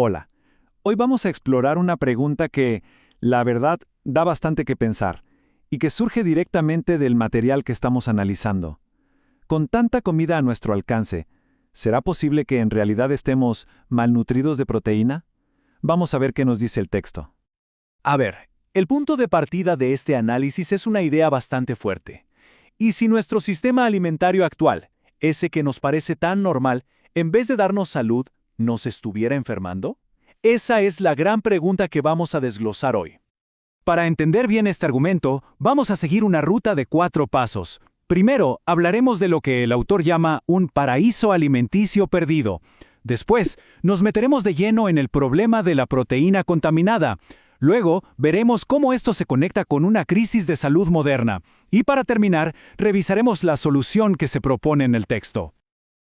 Hola. Hoy vamos a explorar una pregunta que, la verdad, da bastante que pensar, y que surge directamente del material que estamos analizando. Con tanta comida a nuestro alcance, ¿será posible que en realidad estemos malnutridos de proteína? Vamos a ver qué nos dice el texto. A ver, el punto de partida de este análisis es una idea bastante fuerte. ¿Y si nuestro sistema alimentario actual, ese que nos parece tan normal, en vez de darnos salud, nos estuviera enfermando? Esa es la gran pregunta que vamos a desglosar hoy. Para entender bien este argumento, vamos a seguir una ruta de 4 pasos. Primero, hablaremos de lo que el autor llama un paraíso alimenticio perdido. Después, nos meteremos de lleno en el problema de la proteína contaminada. Luego, veremos cómo esto se conecta con una crisis de salud moderna. Y para terminar, revisaremos la solución que se propone en el texto.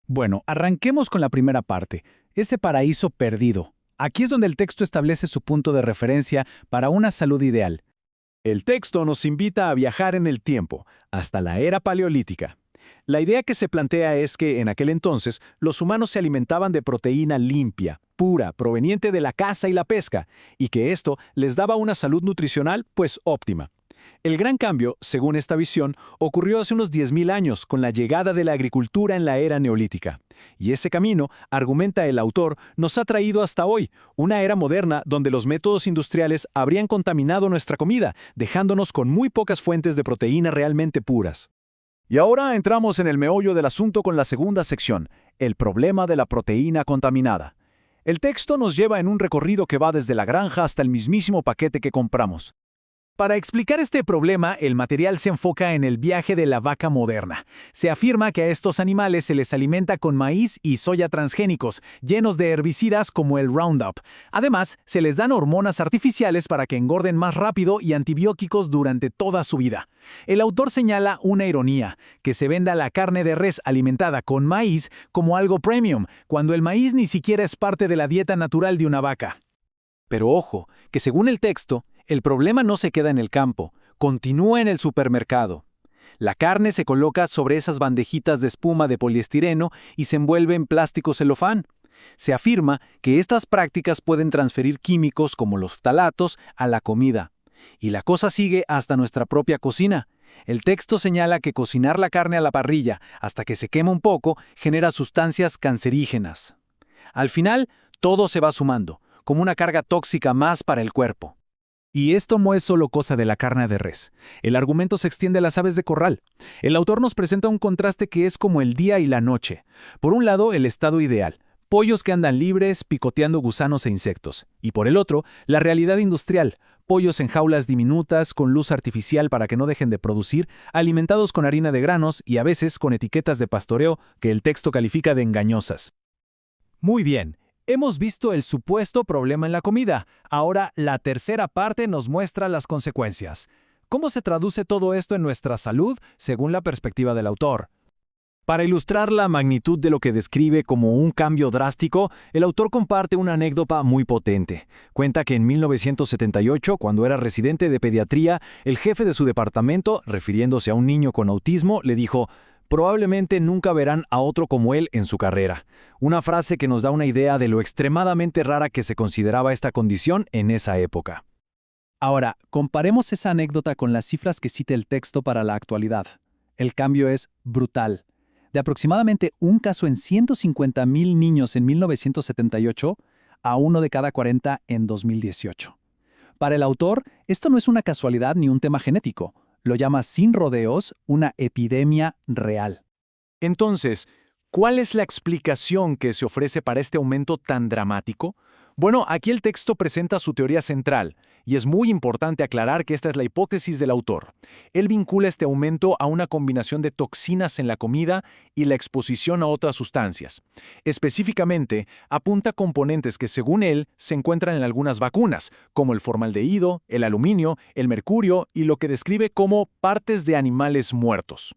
Bueno, arranquemos con la primera parte, ese paraíso perdido. Aquí es donde el texto establece su punto de referencia para una salud ideal. El texto nos invita a viajar en el tiempo, hasta la era paleolítica. La idea que se plantea es que en aquel entonces los humanos se alimentaban de proteína limpia, pura, proveniente de la caza y la pesca, y que esto les daba una salud nutricional pues óptima. El gran cambio, según esta visión, ocurrió hace unos 10.000 años con la llegada de la agricultura en la era neolítica. Y ese camino, argumenta el autor, nos ha traído hasta hoy, una era moderna donde los métodos industriales habrían contaminado nuestra comida, dejándonos con muy pocas fuentes de proteína realmente puras. Y ahora entramos en el meollo del asunto con la segunda sección, el problema de la proteína contaminada. El texto nos lleva en un recorrido que va desde la granja hasta el mismísimo paquete que compramos. Para explicar este problema, el material se enfoca en el viaje de la vaca moderna. Se afirma que a estos animales se les alimenta con maíz y soya transgénicos, llenos de herbicidas como el Roundup. Además, se les dan hormonas artificiales para que engorden más rápido y antibióticos durante toda su vida. El autor señala una ironía, que se venda la carne de res alimentada con maíz como algo premium, cuando el maíz ni siquiera es parte de la dieta natural de una vaca. Pero ojo, que según el texto, el problema no se queda en el campo, continúa en el supermercado. La carne se coloca sobre esas bandejitas de espuma de poliestireno y se envuelve en plástico celofán. Se afirma que estas prácticas pueden transferir químicos como los ftalatos a la comida. Y la cosa sigue hasta nuestra propia cocina. El texto señala que cocinar la carne a la parrilla hasta que se quema un poco genera sustancias cancerígenas. Al final, todo se va sumando, como una carga tóxica más para el cuerpo. Y esto no es solo cosa de la carne de res. El argumento se extiende a las aves de corral. El autor nos presenta un contraste que es como el día y la noche. Por un lado, el estado ideal, pollos que andan libres picoteando gusanos e insectos. Y por el otro, la realidad industrial, pollos en jaulas diminutas con luz artificial para que no dejen de producir, alimentados con harina de granos y a veces con etiquetas de pastoreo que el texto califica de engañosas. Muy bien. Hemos visto el supuesto problema en la comida. Ahora, la tercera parte nos muestra las consecuencias. ¿Cómo se traduce todo esto en nuestra salud según la perspectiva del autor? Para ilustrar la magnitud de lo que describe como un cambio drástico, el autor comparte una anécdota muy potente. Cuenta que en 1978, cuando era residente de pediatría, el jefe de su departamento, refiriéndose a un niño con autismo, le dijo: probablemente nunca verán a otro como él en su carrera. Una frase que nos da una idea de lo extremadamente rara que se consideraba esta condición en esa época. Ahora, comparemos esa anécdota con las cifras que cita el texto para la actualidad. El cambio es brutal. De aproximadamente un caso en 150,000 niños en 1978 a 1 de cada 40 en 2018. Para el autor, esto no es una casualidad ni un tema genético. Lo llama sin rodeos una epidemia real. Entonces, ¿cuál es la explicación que se ofrece para este aumento tan dramático? Bueno, aquí el texto presenta su teoría central, y es muy importante aclarar que esta es la hipótesis del autor. Él vincula este aumento a una combinación de toxinas en la comida y la exposición a otras sustancias. Específicamente, apunta a componentes que, según él, se encuentran en algunas vacunas, como el formaldehído, el aluminio, el mercurio y lo que describe como partes de animales muertos.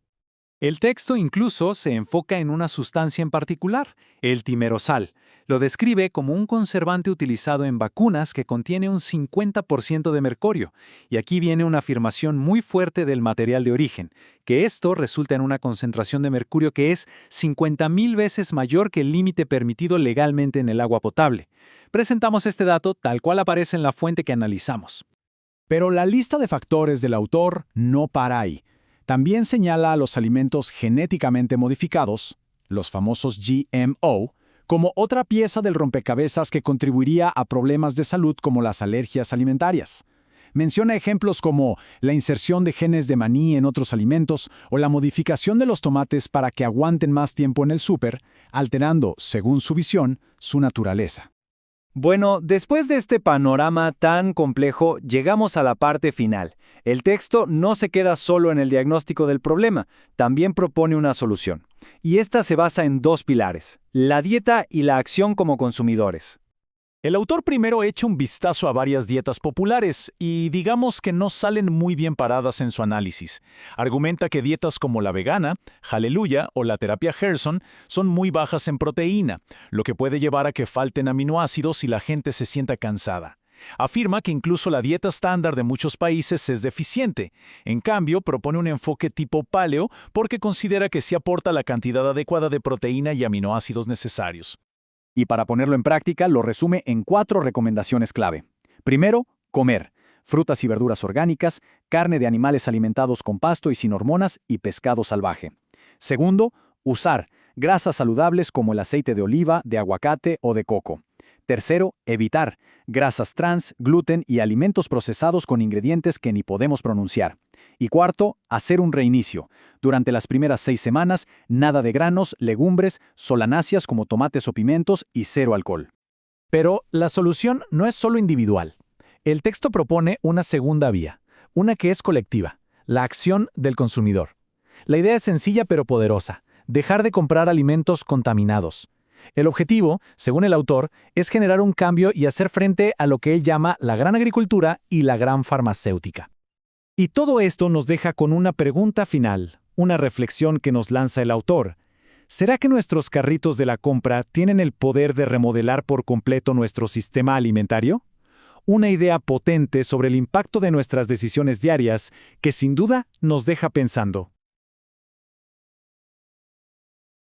El texto incluso se enfoca en una sustancia en particular, el timerosal. Lo describe como un conservante utilizado en vacunas que contiene un 50% de mercurio, y aquí viene una afirmación muy fuerte del material de origen, que esto resulta en una concentración de mercurio que es 50.000 veces mayor que el límite permitido legalmente en el agua potable. Presentamos este dato tal cual aparece en la fuente que analizamos. Pero la lista de factores del autor no para ahí. También señala a los alimentos genéticamente modificados, los famosos GMO, como otra pieza del rompecabezas que contribuiría a problemas de salud como las alergias alimentarias. Menciona ejemplos como la inserción de genes de maní en otros alimentos o la modificación de los tomates para que aguanten más tiempo en el súper, alterando, según su visión, su naturaleza. Bueno, después de este panorama tan complejo, llegamos a la parte final. El texto no se queda solo en el diagnóstico del problema, también propone una solución. Y esta se basa en dos pilares: la dieta y la acción como consumidores. El autor primero echa un vistazo a varias dietas populares y digamos que no salen muy bien paradas en su análisis. Argumenta que dietas como la vegana, Hallelujah o la terapia Gerson son muy bajas en proteína, lo que puede llevar a que falten aminoácidos y la gente se sienta cansada. Afirma que incluso la dieta estándar de muchos países es deficiente. En cambio, propone un enfoque tipo paleo porque considera que sí aporta la cantidad adecuada de proteína y aminoácidos necesarios. Y para ponerlo en práctica, lo resume en 4 recomendaciones clave. Primero, comer frutas y verduras orgánicas, carne de animales alimentados con pasto y sin hormonas y pescado salvaje. Segundo, usar grasas saludables como el aceite de oliva, de aguacate o de coco. Tercero, evitar grasas trans, gluten y alimentos procesados con ingredientes que ni podemos pronunciar. Y cuarto, hacer un reinicio. Durante las primeras 6 semanas, nada de granos, legumbres, solanáceas como tomates o pimientos y 0 alcohol. Pero la solución no es solo individual. El texto propone una segunda vía, una que es colectiva, la acción del consumidor. La idea es sencilla pero poderosa: dejar de comprar alimentos contaminados. El objetivo, según el autor, es generar un cambio y hacer frente a lo que él llama la gran agricultura y la gran farmacéutica. Y todo esto nos deja con una pregunta final, una reflexión que nos lanza el autor. ¿Será que nuestros carritos de la compra tienen el poder de remodelar por completo nuestro sistema alimentario? Una idea potente sobre el impacto de nuestras decisiones diarias que sin duda nos deja pensando.